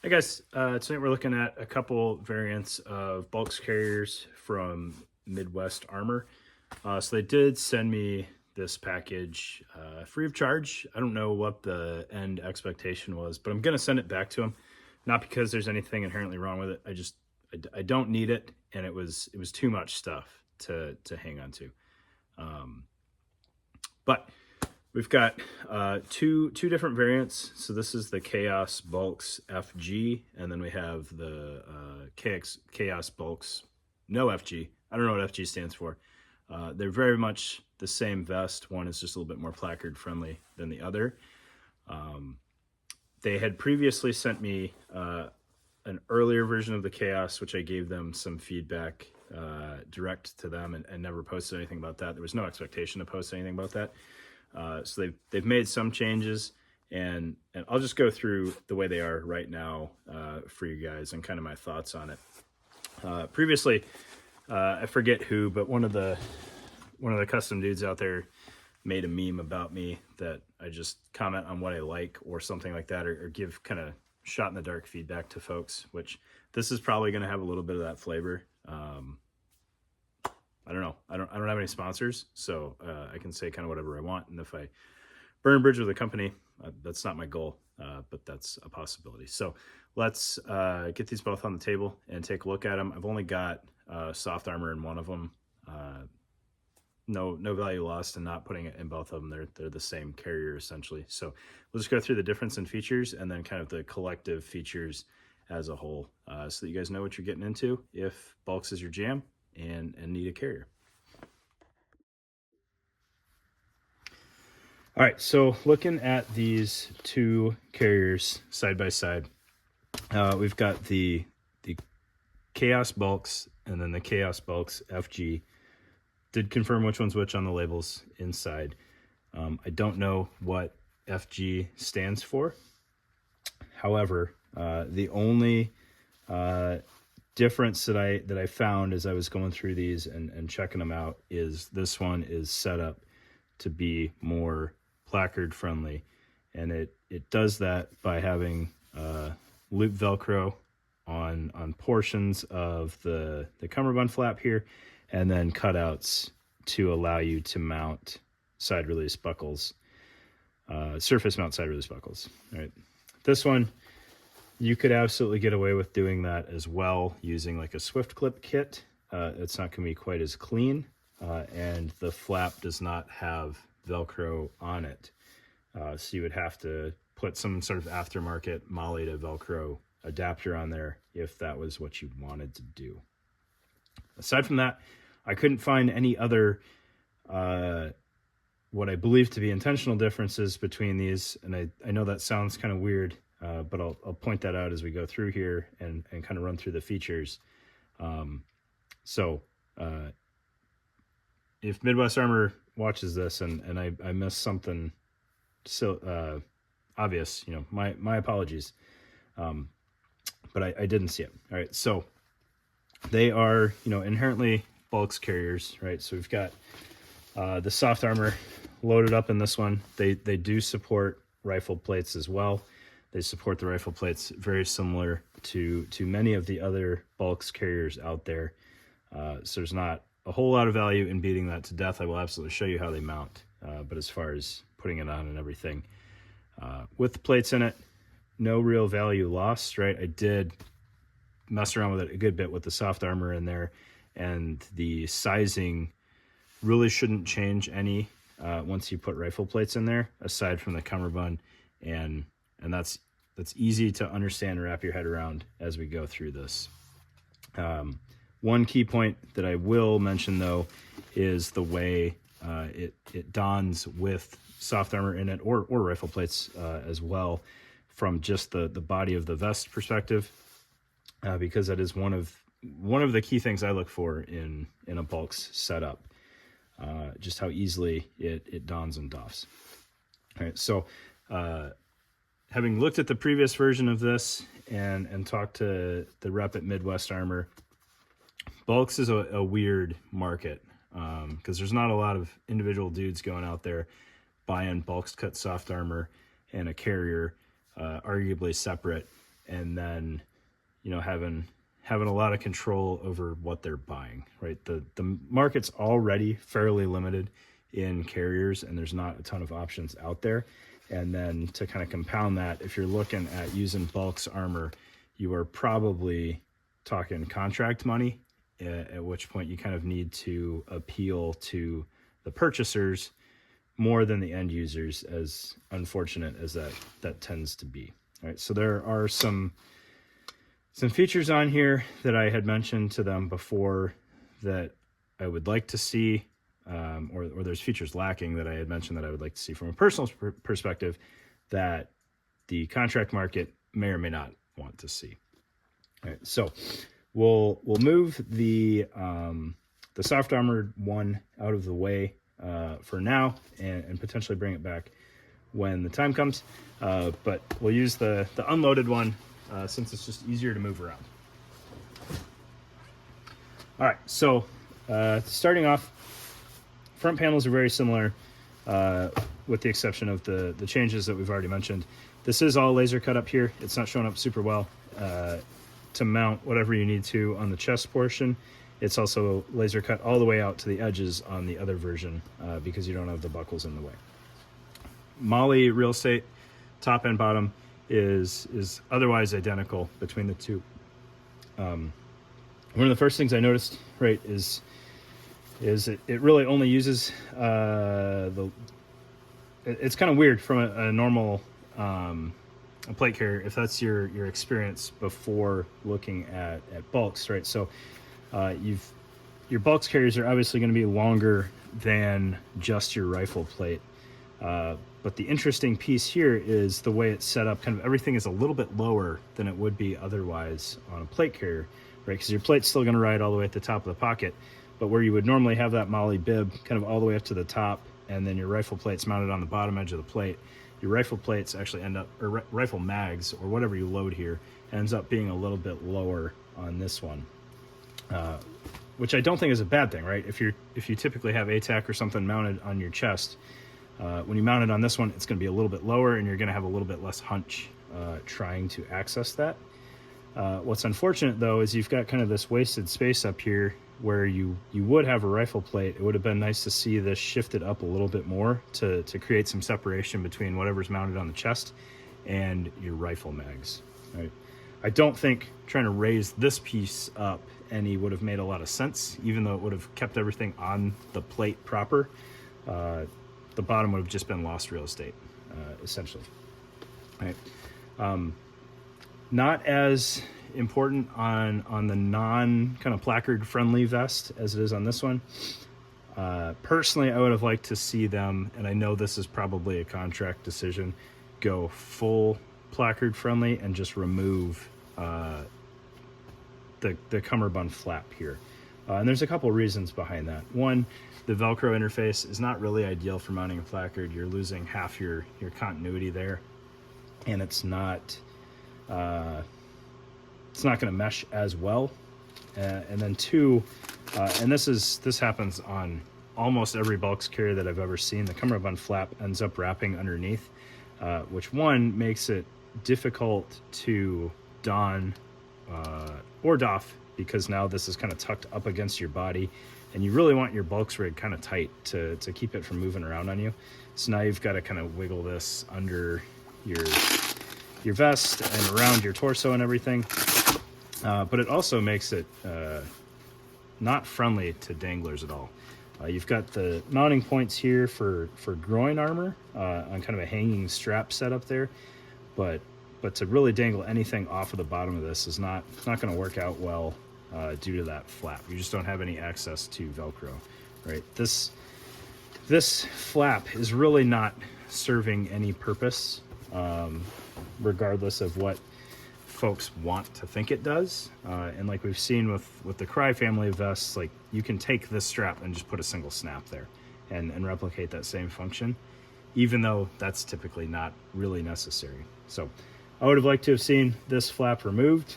Hey guys, tonight we're looking at a couple variants of BALCS carriers from Midwest Armor. So they did send me this package free of charge. I don't know what the end expectation was, but I'm going to send it back to them. Not because there's anything inherently wrong with it. I don't need it, and it was too much stuff to hang on to. But we've got two different variants. So this is the Chaos BALCS FG, and then we have the Chaos BALCS no FG. I don't know what FG stands for. They're very much the same vest. One is just a little bit more placard friendly than the other. They had previously sent me an earlier version of the Chaos, which I gave them some feedback direct to them, and never posted anything about that. There was no expectation to post anything about that. So they've made some changes, and I'll just go through the way they are right now for you guys and kind of my thoughts on it. Previously, I forget who, but one of the custom dudes out there made a meme about me that I just comment on what I like or something like that, or give kind of shot in the dark feedback to folks, which this is probably going to have a little bit of that flavor. I don't know. I don't have any sponsors, so I can say kind of whatever I want. And if I burn a bridge with a company, that's not my goal, but that's a possibility. So let's get these both on the table and take a look at them. I've only got soft armor in one of them. No value lost in not putting it in both of them. They're the same carrier essentially. So we'll just go through the difference in features and then kind of the collective features as a whole, so that you guys know what you're getting into if BALCS is your jam and need a carrier. All right, so looking at these two carriers side by side, we've got the Chaos BALCS and then the Chaos BALCS FG. Did confirm which one's which on the labels inside. I don't know what FG stands for. However, the only difference that I found as I was going through these and checking them out is this one is set up to be more placard friendly, and it does that by having loop Velcro on portions of the cummerbund flap here, and then cutouts to allow you to mount side release buckles, surface mount side release buckles. All right, this one you could absolutely get away with doing that as well using like a Swift clip kit. It's not going to be quite as clean, and the flap does not have Velcro on it. So you would have to put some sort of aftermarket Molly to Velcro adapter on there if that was what you wanted to do. Aside from that, I couldn't find any other what I believe to be intentional differences between these, and I know that sounds kind of weird, but I'll point that out as we go through here and kind of run through the features. So if Midwest Armor watches this and I missed something so obvious, you know, my apologies, but I didn't see it. All right, so they are, you know, inherently BALCS carriers, right? So we've got the soft armor loaded up in this one. They do support rifle plates as well. They support the rifle plates very similar to many of the other BALCS carriers out there. So there's not a whole lot of value in beating that to death. I will absolutely show you how they mount. But as far as putting it on and everything, with the plates in it, no real value lost, right? I did mess around with it a good bit with the soft armor in there, and the sizing really shouldn't change any once you put rifle plates in there, aside from the cummerbund, and that's easy to understand and wrap your head around as we go through this. One key point that I will mention though is the way it dons with soft armor in it, or rifle plates as well, from just the body of the vest perspective, because that is one of the key things I look for in a BALCS setup, just how easily it dons and doffs. All right, so having looked at the previous version of this and talked to the rep at Midwest Armor, BALCS is a weird market, because there's not a lot of individual dudes going out there buying BALCS cut soft armor and a carrier, arguably separate, and then, you know, having a lot of control over what they're buying, right? The market's already fairly limited in carriers, and there's not a ton of options out there. And then to kind of compound that, if you're looking at using BALCS armor, you are probably talking contract money, at which point you kind of need to appeal to the purchasers more than the end users, as unfortunate as that tends to be. All right, so there are some features on here that I had mentioned to them before that I would like to see, or there's features lacking that I had mentioned that I would like to see from a personal perspective that the contract market may or may not want to see. All right, so we'll move the soft armored one out of the way for now, and potentially bring it back when the time comes. But we'll use the unloaded one since it's just easier to move around. All right, so starting off, front panels are very similar, with the exception of the changes that we've already mentioned. This is all laser cut up here. It's not showing up super well to mount whatever you need to on the chest portion. It's also laser cut all the way out to the edges on the other version because you don't have the buckles in the way. Molle real estate, top and bottom, is otherwise identical between the two. One of the first things I noticed, right, is it really only uses it's kind of weird from a normal a plate carrier, if that's your experience before looking at BALCS, right? So your BALCS carriers are obviously going to be longer than just your rifle plate. But the interesting piece here is the way it's set up. Kind of everything is a little bit lower than it would be otherwise on a plate carrier, right? Because your plate's still going to ride all the way at the top of the pocket, but where you would normally have that Molle bib kind of all the way up to the top, and then your rifle plate's mounted on the bottom edge of the plate, your rifle plates actually end up, or rifle mags, or whatever you load here, ends up being a little bit lower on this one, which I don't think is a bad thing, right? If you typically have ATAC or something mounted on your chest, when you mount it on this one, it's going to be a little bit lower, and you're going to have a little bit less hunch trying to access that. What's unfortunate, though, is you've got kind of this wasted space up here where you would have a rifle plate. It would have been nice to see this shifted up a little bit more to create some separation between whatever's mounted on the chest and your rifle mags. Right? I don't think trying to raise this piece up any would have made a lot of sense, even though it would have kept everything on the plate proper. The bottom would have just been lost real estate, essentially. All right. Not as important on the non kind of placard friendly vest as it is on this one. Personally, I would have liked to see them, and I know this is probably a contract decision, go full placard friendly and just remove the cummerbund flap here. And there's a couple reasons behind that. One, the Velcro interface is not really ideal for mounting a placard. You're losing half your continuity there, and it's not going to mesh as well. And then two, and this happens on almost every BALCS carrier that I've ever seen, the cummerbund flap ends up wrapping underneath, which one makes it difficult to don or doff, because now this is kind of tucked up against your body, and you really want your BALCS rig kind of tight to keep it from moving around on you. So now you've got to kind of wiggle this under your vest and around your torso and everything. But it also makes it not friendly to danglers at all. You've got the mounting points here for groin armor on kind of a hanging strap setup there, but to really dangle anything off of the bottom of this is not going to work out well due to that flap. You just don't have any access to Velcro, right? This flap is really not serving any purpose, regardless of what folks want to think it does. And like we've seen with the Cry family of vests, like you can take this strap and just put a single snap there and replicate that same function, even though that's typically not really necessary. So I would have liked to have seen this flap removed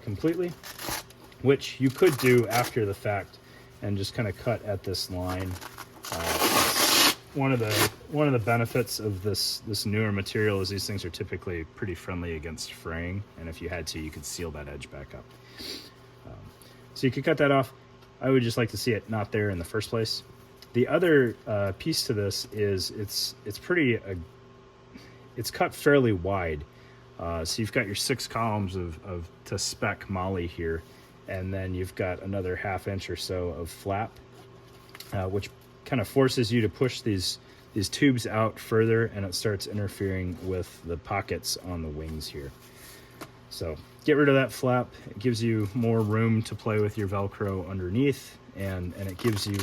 completely, which you could do after the fact and just kind of cut at this line. one of the benefits of this newer material is these things are typically pretty friendly against fraying, and if you had to, you could seal that edge back up. So you could cut that off. I would just like to see it not there in the first place. The other piece to this is it's cut fairly wide. So you've got your 6 columns of to spec moly here, and then you've got another 1/2 inch or so of flap, which kind of forces you to push these tubes out further, and it starts interfering with the pockets on the wings here. So get rid of that flap. It gives you more room to play with your Velcro underneath, and it gives you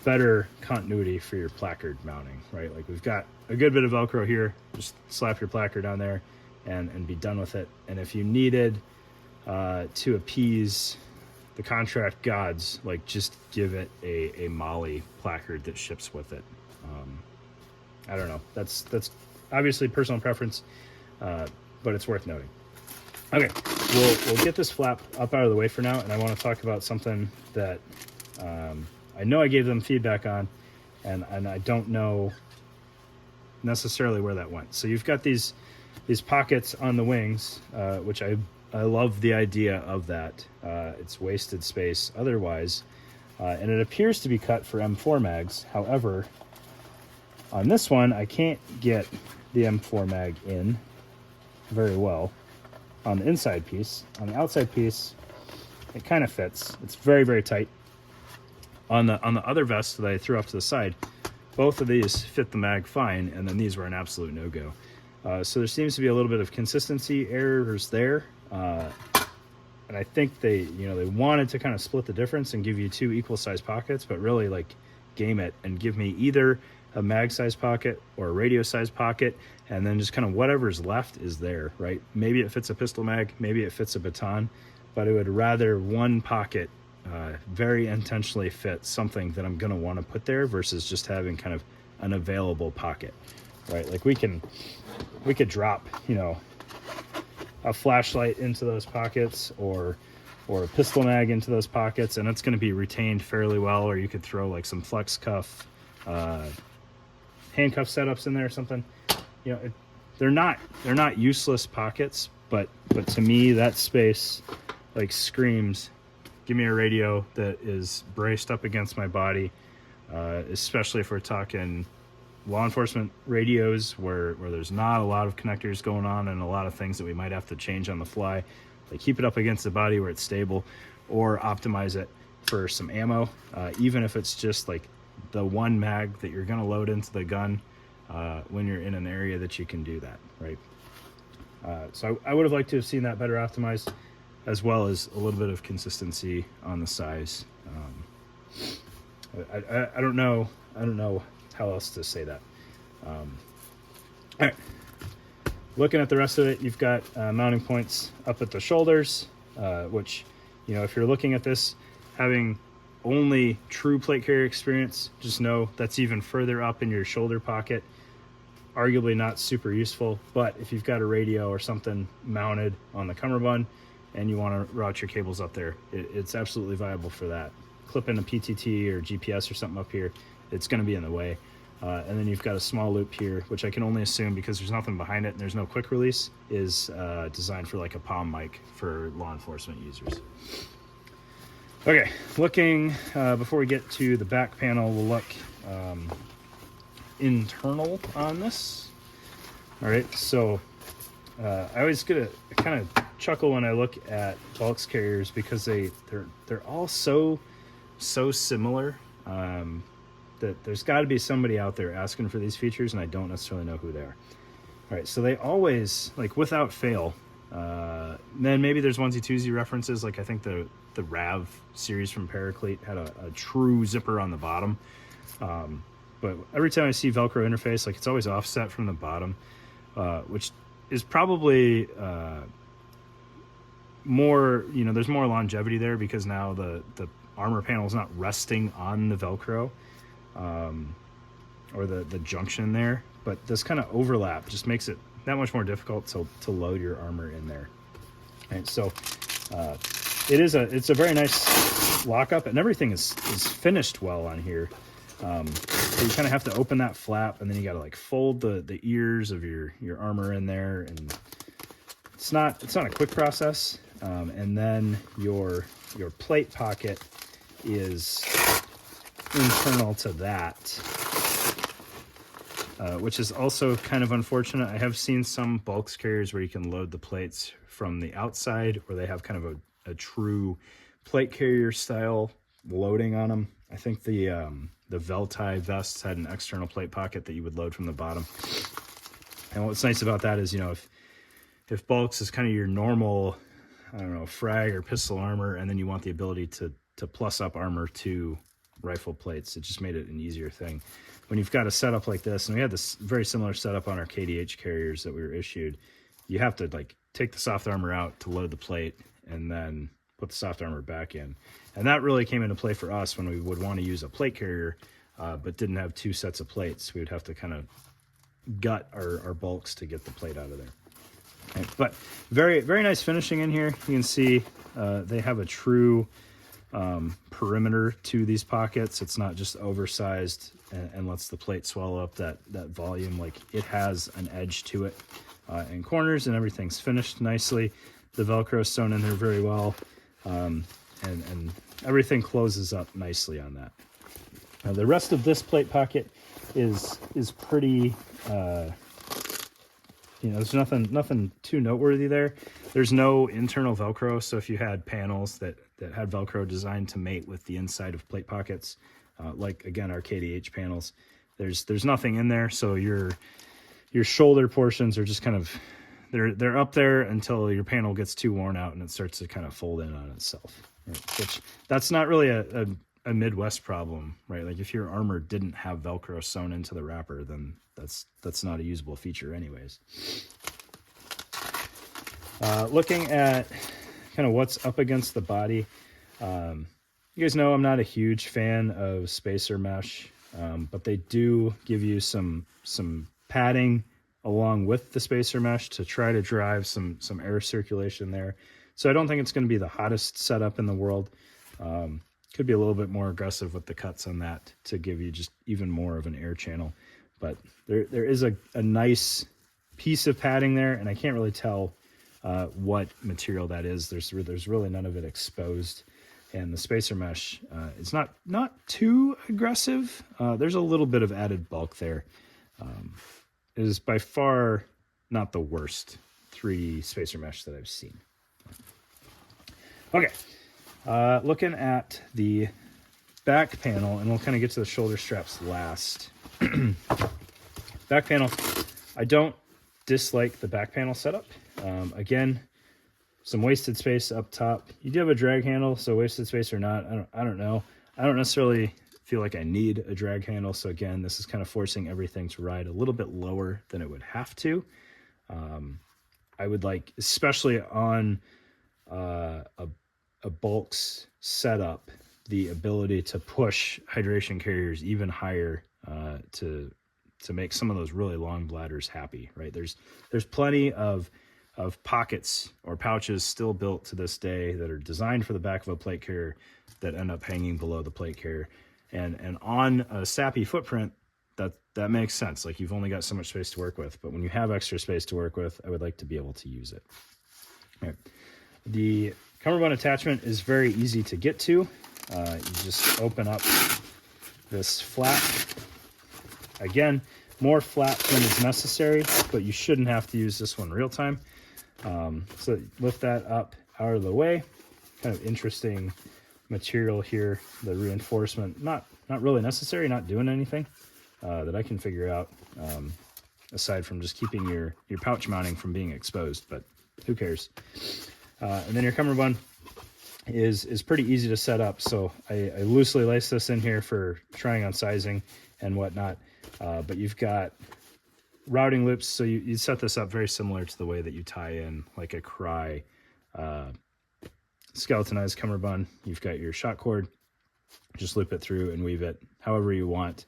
better continuity for your placard mounting, right? Like, we've got a good bit of Velcro here. Just slap your placard on there and be done with it. And if you needed to appease the contract gods, like, just give it a moly placard that ships with it. I don't know. That's obviously personal preference, but it's worth noting. Okay, we'll get this flap up out of the way for now, and I want to talk about something that I know I gave them feedback on, and I don't know necessarily where that went. So you've got these pockets on the wings, which I love the idea of that. It's wasted space otherwise, and it appears to be cut for M4 mags. However, on this one, I can't get the M4 mag in very well on the inside piece. On the outside piece, it kind of fits. It's very, very tight. On the other vest that I threw off to the side, both of these fit the mag fine, and then these were an absolute no-go. So there seems to be a little bit of consistency errors there. And I think they wanted to kind of split the difference and give you 2 equal size pockets, but really, like, game it and give me either a mag size pocket or a radio size pocket, and then just kind of whatever's left is there, right? Maybe it fits a pistol mag, maybe it fits a baton, but I would rather one pocket very intentionally fit something that I'm going to want to put there versus just having kind of an available pocket, right? Like, we could drop, a flashlight into those pockets or a pistol mag into those pockets, and it's going to be retained fairly well. Or you could throw like some flex cuff, handcuff setups in there or something. They're not useless pockets, but to me, that space like screams, give me a radio that is braced up against my body, especially if we're talking law enforcement radios where there's not a lot of connectors going on and a lot of things that we might have to change on the fly. Like, keep it up against the body where it's stable, or optimize it for some ammo, even if it's just like the one mag that you're going to load into the gun when you're in an area that you can do that, right? So I would have liked to have seen that better optimized, as well as a little bit of consistency on the size. I don't know how else to say that. All right. Looking at the rest of it, you've got mounting points up at the shoulders, which, if you're looking at this, having only true plate carrier experience, just know that's even further up in your shoulder pocket. Arguably not super useful, but if you've got a radio or something mounted on the cummerbund and you want to route your cables up there, it's absolutely viable for that. Clip in a PTT or GPS or something up here, it's going to be in the way. And then you've got a small loop here, which I can only assume, because there's nothing behind it and there's no quick release, is designed for like a palm mic for law enforcement users. Okay, looking, before we get to the back panel, we'll look internal on this. All right, so I always get a kind of chuckle when I look at BALCS carriers, because they're all so similar. That there's got to be somebody out there asking for these features, and I don't necessarily know who they are. All right, so they always, like, without fail, then maybe there's onesie-twosie references, like I think the RAV series from Paraclete had a true zipper on the bottom. But every time I see Velcro interface, like, it's always offset from the bottom, which is probably more, there's more longevity there, because now the armor panel is not resting on the Velcro. Or the junction there, but this kind of overlap just makes it that much more difficult to load your armor in there. And so it's a very nice lockup, and everything is finished well on here. So you kind of have to open that flap, and then you got to like fold the ears of your armor in there, and it's not a quick process. And then your plate pocket is internal to that, which is also kind of unfortunate. I have seen some BALCS carriers where you can load the plates from the outside, or they have kind of a true plate carrier style loading on them. I think the Veltai vests had an external plate pocket that you would load from the bottom. And what's nice about that is, you know, if BALCS is kind of your normal, I don't know, frag or pistol armor, and then you want the ability to plus up armor to rifle plates, it just made it an easier thing. When you've got a setup like this, and we had this very similar setup on our KDH carriers that we were issued, you have to like take the soft armor out to load the plate and then put the soft armor back in. And that really came into play for us when we would want to use a plate carrier, but didn't have two sets of plates. We would have to kind of gut our BALCS to get the plate out of there. Right. But very, very nice finishing in here. You can see they have a true perimeter to these pockets. It's not just oversized and lets the plate swallow up that volume. Like, it has an edge to it in corners, and everything's finished nicely. The Velcro is sewn in there very well, and everything closes up nicely on that. Now, the rest of this plate pocket is pretty, you know, there's nothing too noteworthy there. There's no internal Velcro, so if you had panels that had Velcro designed to mate with the inside of plate pockets, like again our KDH panels, there's nothing in there. So your shoulder portions are just kind of they're up there until your panel gets too worn out and it starts to kind of fold in on itself. Right? Which that's not really a Midwest problem, right? Like, if your armor didn't have Velcro sewn into the wrapper, then that's not a usable feature anyways. Looking at kind of what's up against the body, you guys know I'm not a huge fan of spacer mesh, but they do give you some padding along with the spacer mesh to try to drive some air circulation there. So I don't think it's going to be the hottest setup in the world. Could be a little bit more aggressive with the cuts on that to give you just even more of an air channel. But there is a nice piece of padding there, and I can't really tell what material that is. There's really none of it exposed. And the spacer mesh, it's not too aggressive. There's a little bit of added bulk there. It is by far not the worst 3D spacer mesh that I've seen. Okay. Looking at the back panel, and we'll kind of get to the shoulder straps last. Back panel, I don't dislike the back panel setup. Again, some wasted space up top. You do have a drag handle, so wasted space or not, I don't know. I don't necessarily feel like I need a drag handle, so again, this is kind of forcing everything to ride a little bit lower than it would have to. I would like, especially on a BALCS setup, the ability to push hydration carriers even higher to make some of those really long bladders happy, right? There's plenty of pockets or pouches still built to this day that are designed for the back of a plate carrier that end up hanging below the plate carrier. And on a sappy footprint, that makes sense. Like, you've only got so much space to work with, but when you have extra space to work with, I would like to be able to use it. All right. The cummerbund attachment is very easy to get to. You just open up this flap. Again, more flap than is necessary, but you shouldn't have to use this one real time. So lift that up out of the way. Kind of interesting material here. The reinforcement, not really necessary, not doing anything that I can figure out, aside from just keeping your pouch mounting from being exposed, but who cares? And then your cummerbund is pretty easy to set up. So I loosely lace this in here for trying on sizing and whatnot. But you've got routing loops. So you set this up very similar to the way that you tie in like a Cry skeletonized cummerbund. You've got your shot cord, just loop it through and weave it however you want.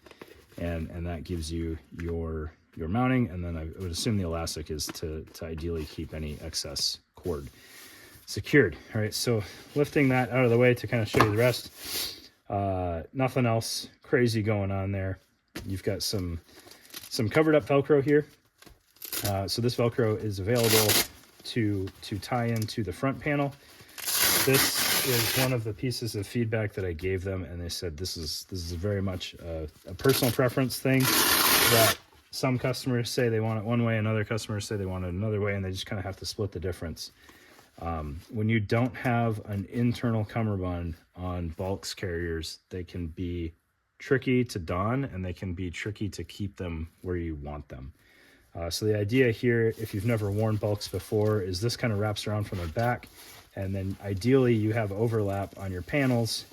And that gives you your mounting. And then I would assume the elastic is to ideally keep any excess cord secured. All right, so lifting that out of the way to kind of show you the rest. Nothing else crazy going on there. You've got some covered up Velcro here. So this Velcro is available to tie into the front panel. This is one of the pieces of feedback that I gave them, and they said this is very much a personal preference thing, that some customers say they want it one way and other customers say they want it another way, and they just kind of have to split the difference. When you don't have an internal cummerbund on BALCS carriers, they can be tricky to don, and they can be tricky to keep them where you want them. So the idea here, if you've never worn BALCS before, is this kind of wraps around from the back, and then ideally you have overlap on your panels,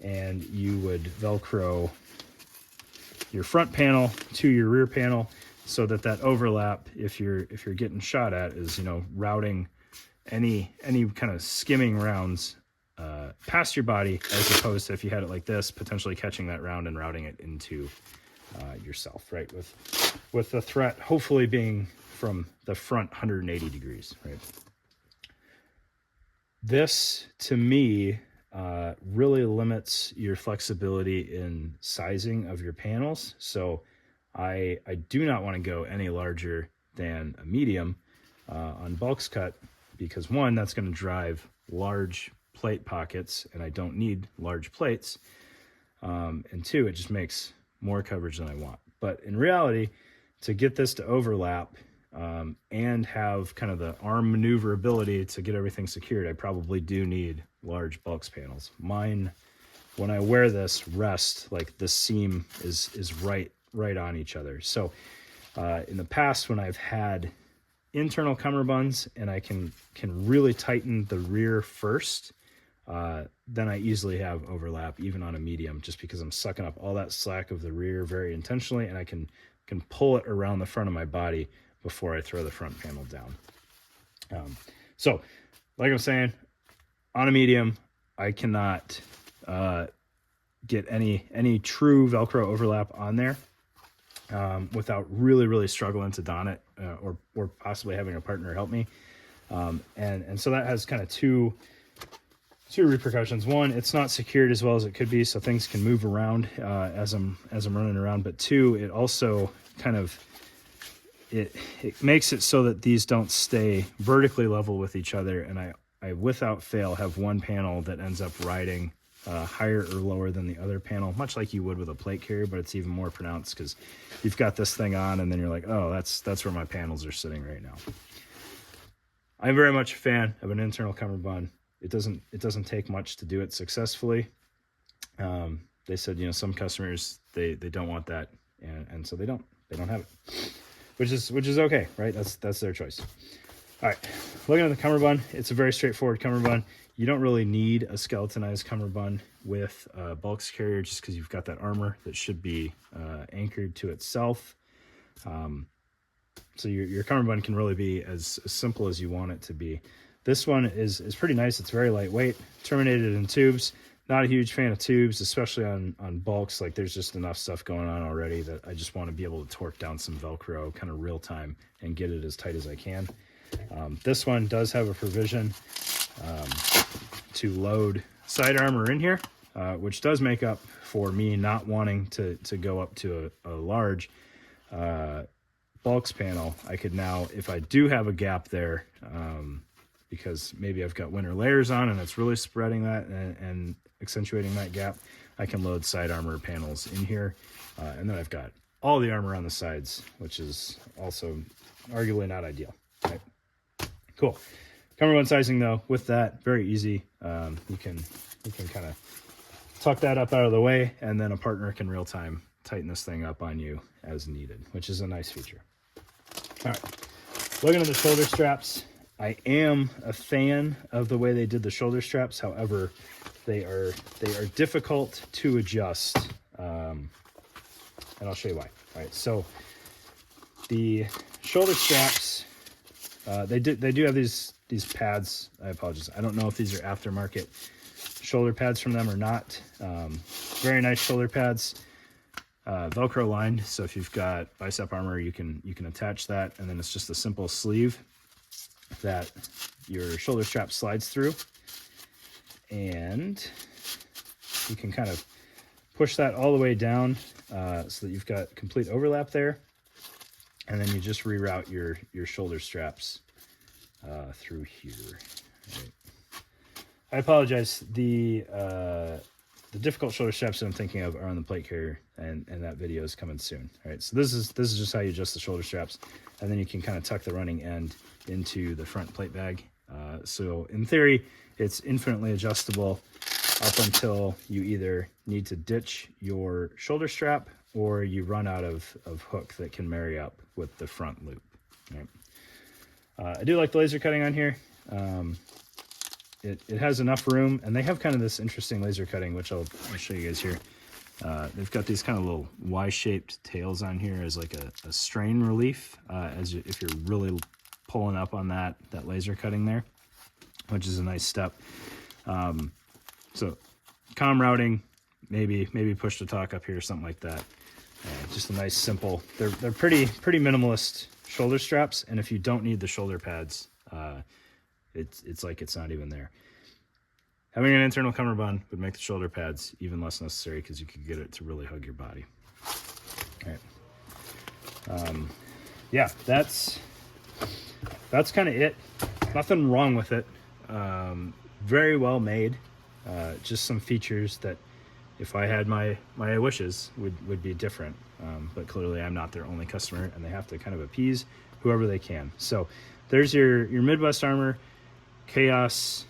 and you would Velcro your front panel to your rear panel so that overlap, if you're getting shot at, is, you know, routing any kind of skimming rounds past your body, as opposed to if you had it like this, potentially catching that round and routing it into yourself, right? With the threat hopefully being from the front 180 degrees, right? This, to me, really limits your flexibility in sizing of your panels. So I do not want to go any larger than a medium on BALCS cut, because one, that's going to drive large plate pockets, and I don't need large plates. And two, it just makes more coverage than I want. But in reality, to get this to overlap and have kind of the arm maneuverability to get everything secured, I probably do need large BALCS panels. Mine, when I wear this, rest like the seam is right on each other. So in the past, when I've had internal cummerbunds and I can really tighten the rear first, then I easily have overlap even on a medium, just because I'm sucking up all that slack of the rear very intentionally, and I can pull it around the front of my body before I throw the front panel down. So like I'm saying, on a medium, I cannot get any true Velcro overlap on there without really struggling to don it, or possibly having a partner help me. And so that has kind of two repercussions. One, it's not secured as well as it could be, so things can move around as I'm running around. But two, it also kind of it makes it so that these don't stay vertically level with each other, and I without fail have one panel that ends up riding higher or lower than the other panel, much like you would with a plate carrier, but it's even more pronounced because you've got this thing on, and then you're like, oh, that's where my panels are sitting right now. I'm very much a fan of an internal cummerbund. It doesn't take much to do it successfully. They said, you know, some customers they don't want that, and so they don't have it, which is okay, right? That's their choice. All right, looking at the cummerbund, it's a very straightforward cummerbund. You don't really need a skeletonized cummerbund with a BALCS carrier, just because you've got that armor that should be anchored to itself. So your cummerbund can really be as simple as you want it to be. This one is pretty nice. It's very lightweight, terminated in tubes. Not a huge fan of tubes, especially on BALCS. Like, there's just enough stuff going on already that I just want to be able to torque down some Velcro kind of real time and get it as tight as I can. This one does have a provision to load side armor in here, which does make up for me not wanting to go up to a large BALCS panel. I could now, if I do have a gap there, because maybe I've got winter layers on and it's really spreading that and accentuating that gap, I can load side armor panels in here. And then I've got all the armor on the sides, which is also arguably not ideal. Right? Cool. Cummerbund sizing, though, with that, very easy. You can kind of tuck that up out of the way, and then a partner can real time tighten this thing up on you as needed, which is a nice feature. All right, looking at the shoulder straps, I am a fan of the way they did the shoulder straps. However, they are difficult to adjust, and I'll show you why. All right, so the shoulder straps, they do have these pads. I apologize. I don't know if these are aftermarket shoulder pads from them or not. Very nice shoulder pads, Velcro lined. So if you've got bicep armor, you can attach that, and then it's just a simple sleeve that your shoulder strap slides through. And you can kind of push that all the way down so that you've got complete overlap there. And then you just reroute your shoulder straps through here. Right. I apologize. The difficult shoulder straps that I'm thinking of are on the plate carrier, and that video is coming soon. All right, so this is just how you adjust the shoulder straps, and then you can kind of tuck the running end into the front plate bag. So in theory, it's infinitely adjustable up until you either need to ditch your shoulder strap or you run out of hook that can marry up with the front loop. All right. I do like the laser cutting on here. It has enough room, and they have kind of this interesting laser cutting, which I'll show you guys here. They've got these kind of little Y-shaped tails on here as like a strain relief, if you're really pulling up on that laser cutting there, which is a nice step. So comm routing, maybe push to talk up here, something like that. Just a nice simple. They're pretty minimalist shoulder straps, and if you don't need the shoulder pads, it's like it's not even there. Having an internal cummerbund would make the shoulder pads even less necessary because you could get it to really hug your body. All right. Yeah, that's kind of it. Nothing wrong with it. Very well made. Just some features that, if I had my wishes, would be different. But clearly I'm not their only customer, and they have to kind of appease whoever they can. So there's your Midwest Armor Chaos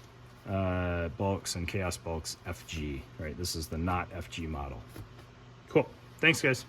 BALCS and Chaos BALCS FG, right? This is the not FG model. Cool. Thanks, guys.